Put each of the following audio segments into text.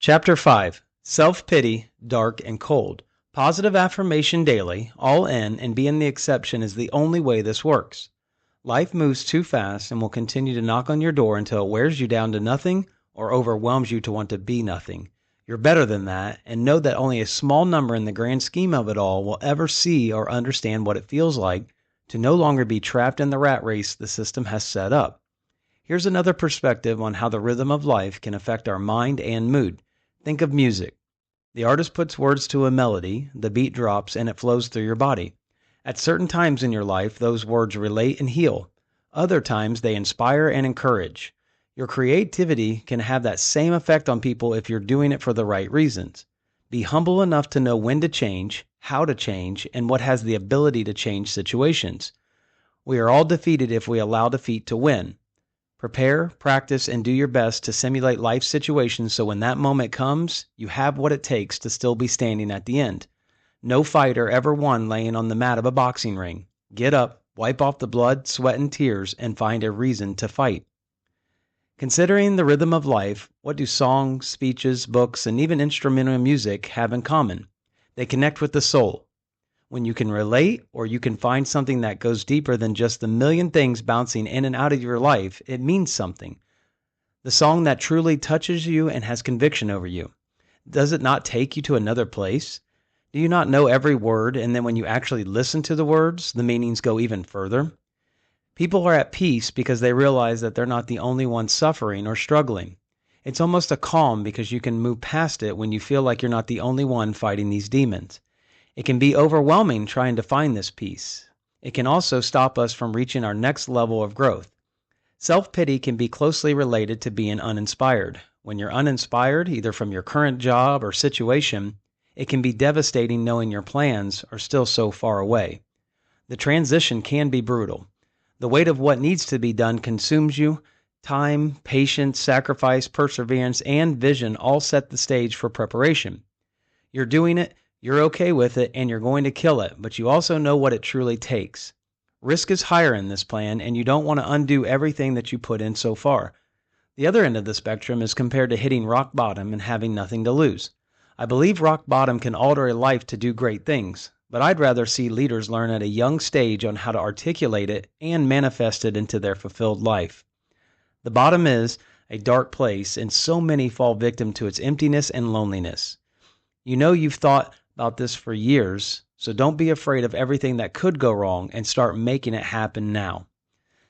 Chapter 5 Self-Pity, Dark and Cold. Positive affirmation daily, all in and being the exception is the only way this works. Life moves too fast and will continue to knock on your door until it wears you down to nothing or overwhelms you to want to be nothing. You're better than that, and know that only a small number in the grand scheme of it all will ever see or understand what it feels like to no longer be trapped in the rat race the system has set up. Here's another perspective on how the rhythm of life can affect our mind and mood. Think of music. The artist puts words to a melody, the beat drops, and it flows through your body. At certain times in your life, those words relate and heal. Other times, they inspire and encourage. Your creativity can have that same effect on people if you're doing it for the right reasons. Be humble enough to know when to change, how to change, and what has the ability to change situations. We are all defeated if we allow defeat to win. Prepare, practice, and do your best to simulate life situations so when that moment comes, you have what it takes to still be standing at the end. No fighter ever won laying on the mat of a boxing ring. Get up, wipe off the blood, sweat, and tears, and find a reason to fight. Considering the rhythm of life, what do songs, speeches, books, and even instrumental music have in common? They connect with the soul. When you can relate, or you can find something that goes deeper than just the million things bouncing in and out of your life, it means something. The song that truly touches you and has conviction over you. Does it not take you to another place? Do you not know every word, and then when you actually listen to the words, the meanings go even further? People are at peace because they realize that they're not the only ones suffering or struggling. It's almost a calm because you can move past it when you feel like you're not the only one fighting these demons. It can be overwhelming trying to find this peace. It can also stop us from reaching our next level of growth. Self-pity can be closely related to being uninspired. When you're uninspired, either from your current job or situation, it can be devastating knowing your plans are still so far away. The transition can be brutal. The weight of what needs to be done consumes you. Time, patience, sacrifice, perseverance, and vision all set the stage for preparation. You're doing it. You're okay with it, and you're going to kill it, but you also know what it truly takes. Risk is higher in this plan, and you don't want to undo everything that you put in so far. The other end of the spectrum is compared to hitting rock bottom and having nothing to lose. I believe rock bottom can alter a life to do great things, but I'd rather see leaders learn at a young stage on how to articulate it and manifest it into their fulfilled life. The bottom is a dark place, and so many fall victim to its emptiness and loneliness. You know you've thought about this for years, so don't be afraid of everything that could go wrong and start making it happen now.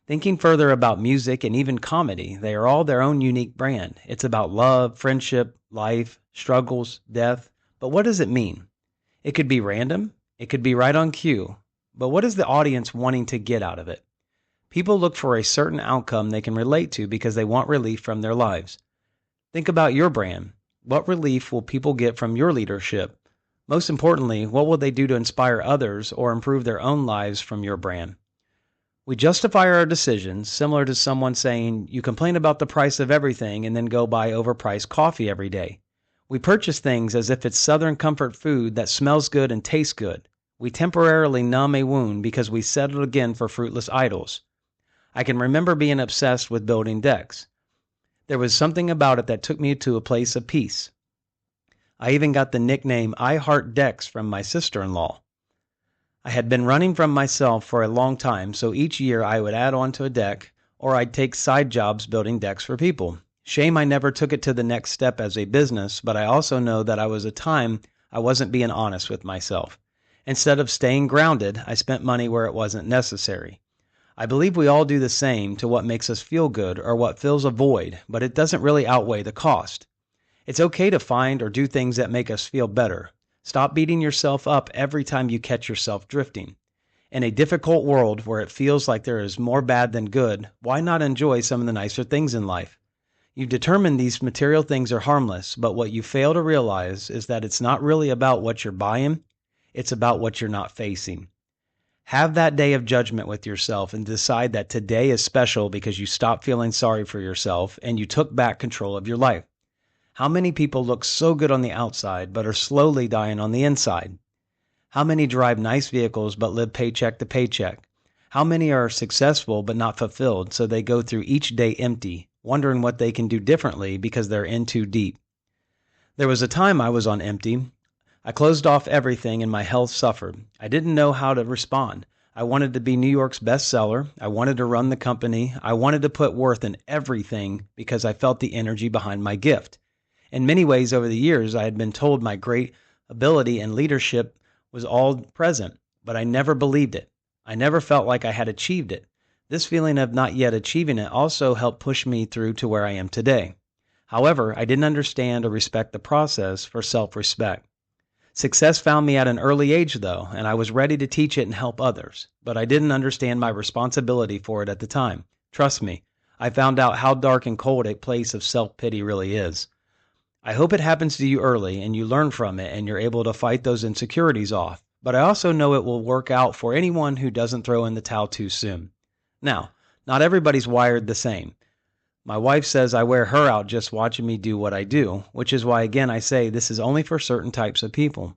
Thinking further about music and even comedy, they are all their own unique brand. It's about love, friendship, life, struggles, death. But what does it mean? It could be random. It could be right on cue. But what is the audience wanting to get out of it? People look for a certain outcome they can relate to because they want relief from their lives. Think about your brand. What relief will people get from your leadership? Most importantly, what will they do to inspire others or improve their own lives from your brand? We justify our decisions, similar to someone saying, you complain about the price of everything and then go buy overpriced coffee every day. We purchase things as if it's Southern comfort food that smells good and tastes good. We temporarily numb a wound because we settled again for fruitless idols. I can remember being obsessed with building decks. There was something about it that took me to a place of peace. I even got the nickname I Heart Decks from my sister-in-law. I had been running from myself for a long time, so each year I would add on to a deck, or I'd take side jobs building decks for people. Shame I never took it to the next step as a business, but I also know that I was a time I wasn't being honest with myself. Instead of staying grounded, I spent money where it wasn't necessary. I believe we all do the same to what makes us feel good or what fills a void, but it doesn't really outweigh the cost. It's okay to find or do things that make us feel better. Stop beating yourself up every time you catch yourself drifting. In a difficult world where it feels like there is more bad than good, why not enjoy some of the nicer things in life? You've determined these material things are harmless, but what you fail to realize is that it's not really about what you're buying, it's about what you're not facing. Have that day of judgment with yourself and decide that today is special because you stopped feeling sorry for yourself and you took back control of your life. How many people look so good on the outside but are slowly dying on the inside? How many drive nice vehicles but live paycheck to paycheck? How many are successful but not fulfilled, so they go through each day empty, wondering what they can do differently because they're in too deep? There was a time I was on empty. I closed off everything and my health suffered. I didn't know how to respond. I wanted to be New York's bestseller. I wanted to run the company. I wanted to put worth in everything because I felt the energy behind my gift. In many ways, over the years, I had been told my great ability and leadership was all present, but I never believed it. I never felt like I had achieved it. This feeling of not yet achieving it also helped push me through to where I am today. However, I didn't understand or respect the process for self-respect. Success found me at an early age, though, and I was ready to teach it and help others, but I didn't understand my responsibility for it at the time. Trust me, I found out how dark and cold a place of self-pity really is. I hope it happens to you early and you learn from it and you're able to fight those insecurities off, but I also know it will work out for anyone who doesn't throw in the towel too soon. Now, not everybody's wired the same. My wife says I wear her out just watching me do what I do, which is why, again, I say this is only for certain types of people.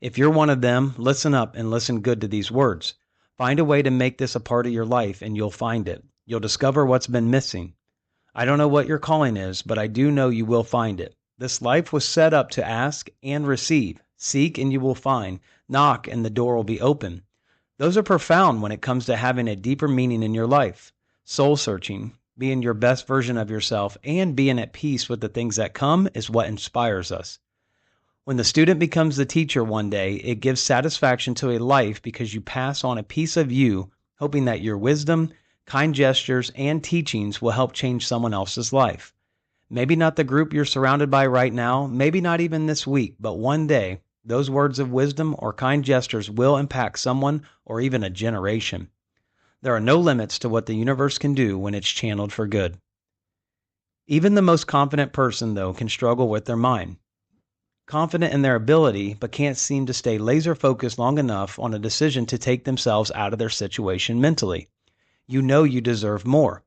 If you're one of them, listen up and listen good to these words. Find a way to make this a part of your life and you'll find it. You'll discover what's been missing. I don't know what your calling is, but I do know you will find it. This life was set up to ask and receive. Seek and you will find. Knock and the door will be open. Those are profound when it comes to having a deeper meaning in your life. Soul searching, being your best version of yourself, and being at peace with the things that come is what inspires us. When the student becomes the teacher one day, it gives satisfaction to a life because you pass on a piece of you, hoping that your wisdom, kind gestures, and teachings will help change someone else's life. Maybe not the group you're surrounded by right now, maybe not even this week, but one day, those words of wisdom or kind gestures will impact someone or even a generation. There are no limits to what the universe can do when it's channeled for good. Even the most confident person, though, can struggle with their mind. Confident in their ability, but can't seem to stay laser focused long enough on a decision to take themselves out of their situation mentally. You know you deserve more.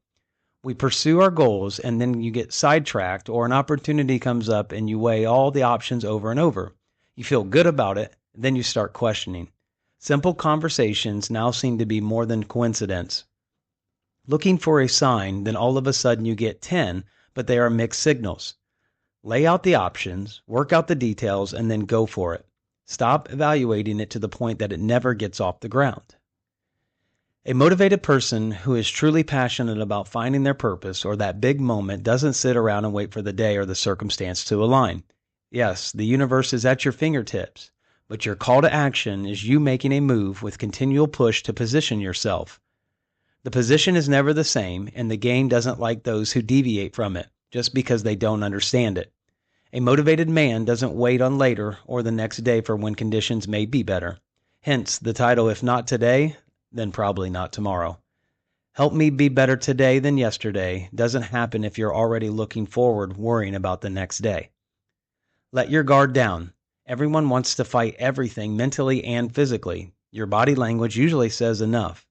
We pursue our goals and then you get sidetracked or an opportunity comes up and you weigh all the options over and over. You feel good about it, then you start questioning. Simple conversations now seem to be more than coincidence. Looking for a sign, then all of a sudden you get 10, but they are mixed signals. Lay out the options, work out the details, and then go for it. Stop evaluating it to the point that it never gets off the ground. A motivated person who is truly passionate about finding their purpose or that big moment doesn't sit around and wait for the day or the circumstance to align. Yes, the universe is at your fingertips, but your call to action is you making a move with continual push to position yourself. The position is never the same, and the game doesn't like those who deviate from it just because they don't understand it. A motivated man doesn't wait on later or the next day for when conditions may be better. Hence the title, if not today, then probably not tomorrow. Help me be better today than yesterday doesn't happen if you're already looking forward, worrying about the next day. Let your guard down. Everyone wants to fight everything mentally and physically. Your body language usually says enough.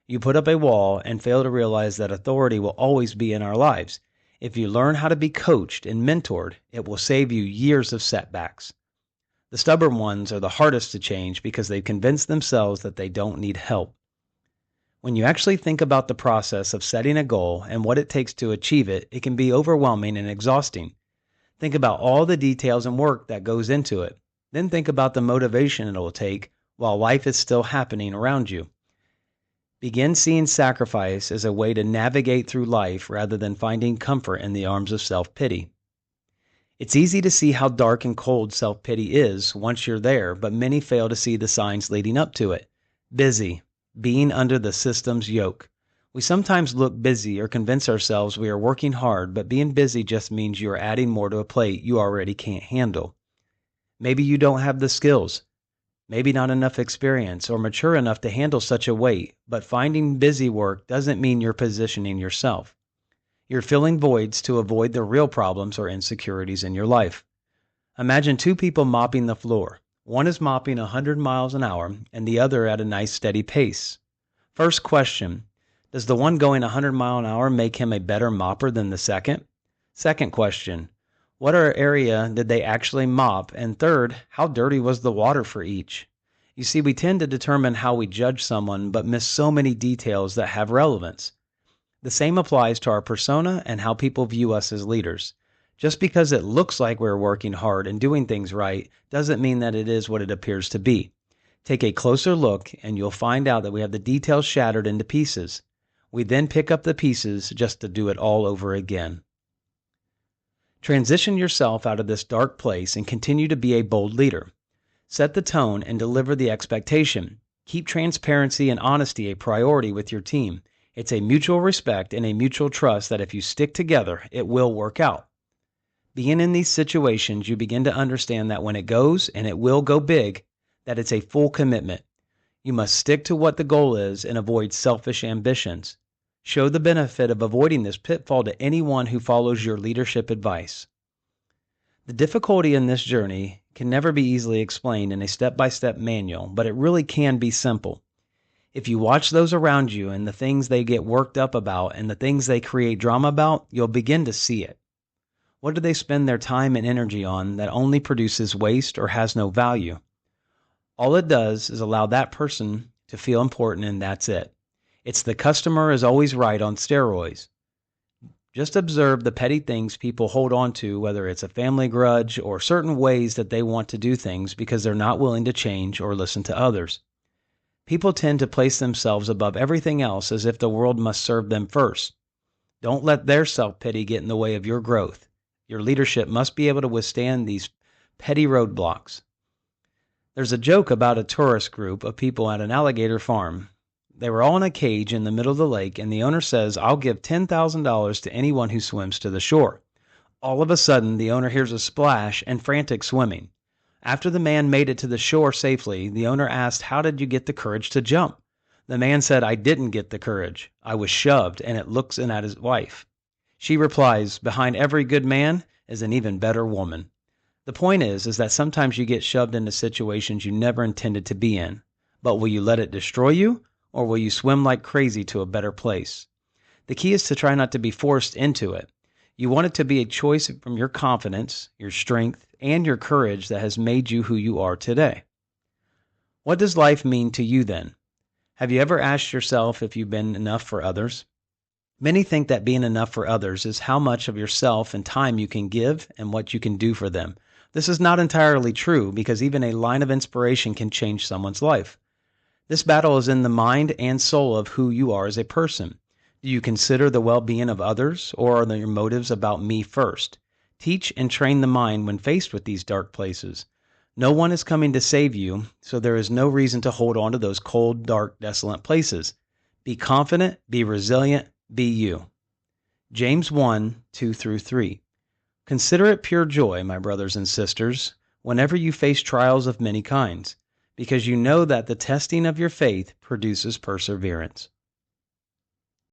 You put up a wall and fail to realize that authority will always be in our lives. If you learn how to be coached and mentored, it will save you years of setbacks. The stubborn ones are the hardest to change because they've convinced themselves that they don't need help. When you actually think about the process of setting a goal and what it takes to achieve it, it can be overwhelming and exhausting. Think about all the details and work that goes into it. Then think about the motivation it will take while life is still happening around you. Begin seeing sacrifice as a way to navigate through life rather than finding comfort in the arms of self-pity. It's easy to see how dark and cold self-pity is once you're there, but many fail to see the signs leading up to it. Busy, being under the system's yoke. We sometimes look busy or convince ourselves we are working hard, but being busy just means you are adding more to a plate you already can't handle. Maybe you don't have the skills. Maybe not enough experience or mature enough to handle such a weight, but finding busy work doesn't mean you're positioning yourself. You're filling voids to avoid the real problems or insecurities in your life. Imagine two people mopping the floor. One is mopping 100 miles an hour and the other at a nice steady pace. First question, does the one going 100 miles an hour make him a better mopper than the second? Second question, what area did they actually mop? And third, how dirty was the water for each? You see, we tend to determine how we judge someone, but miss so many details that have relevance. The same applies to our persona and how people view us as leaders. Just because it looks like we're working hard and doing things right doesn't mean that it is what it appears to be. Take a closer look and you'll find out that we have the details shattered into pieces. We then pick up the pieces just to do it all over again. Transition yourself out of this dark place and continue to be a bold leader. Set the tone and deliver the expectation. Keep transparency and honesty a priority with your team. It's a mutual respect and a mutual trust that if you stick together, it will work out. Being in these situations, you begin to understand that when it goes, and it will go big, that it's a full commitment. You must stick to what the goal is and avoid selfish ambitions. Show the benefit of avoiding this pitfall to anyone who follows your leadership advice. The difficulty in this journey can never be easily explained in a step-by-step manual, but it really can be simple. If you watch those around you and the things they get worked up about and the things they create drama about, you'll begin to see it. What do they spend their time and energy on that only produces waste or has no value? All it does is allow that person to feel important, and that's it. It's the customer is always right on steroids. Just observe the petty things people hold on to, whether it's a family grudge or certain ways that they want to do things because they're not willing to change or listen to others. People tend to place themselves above everything else as if the world must serve them first. Don't let their self-pity get in the way of your growth. Your leadership must be able to withstand these petty roadblocks. There's a joke about a tourist group of people at an alligator farm. They were all in a cage in the middle of the lake, and the owner says, "I'll give $10,000 to anyone who swims to the shore." All of a sudden, the owner hears a splash and frantic swimming. After the man made it to the shore safely, the owner asked, "How did you get the courage to jump?" The man said, "I didn't get the courage. I was shoved," and it looks in at his wife. She replies, "Behind every good man is an even better woman." The point is that sometimes you get shoved into situations you never intended to be in. But will you let it destroy you, or will you swim like crazy to a better place? The key is to try not to be forced into it. You want it to be a choice from your confidence, your strength, and your courage that has made you who you are today. What does life mean to you then? Have you ever asked yourself if you've been enough for others? Many think that being enough for others is how much of yourself and time you can give and what you can do for them. This is not entirely true because even a line of inspiration can change someone's life. This battle is in the mind and soul of who you are as a person. Do you consider the well-being of others, or are your motives about me first? Teach and train the mind when faced with these dark places. No one is coming to save you, so there is no reason to hold on to those cold, dark, desolate places. Be confident, be resilient, be you. James 1:2-3. Consider it pure joy, my brothers and sisters, whenever you face trials of many kinds, because you know that the testing of your faith produces perseverance.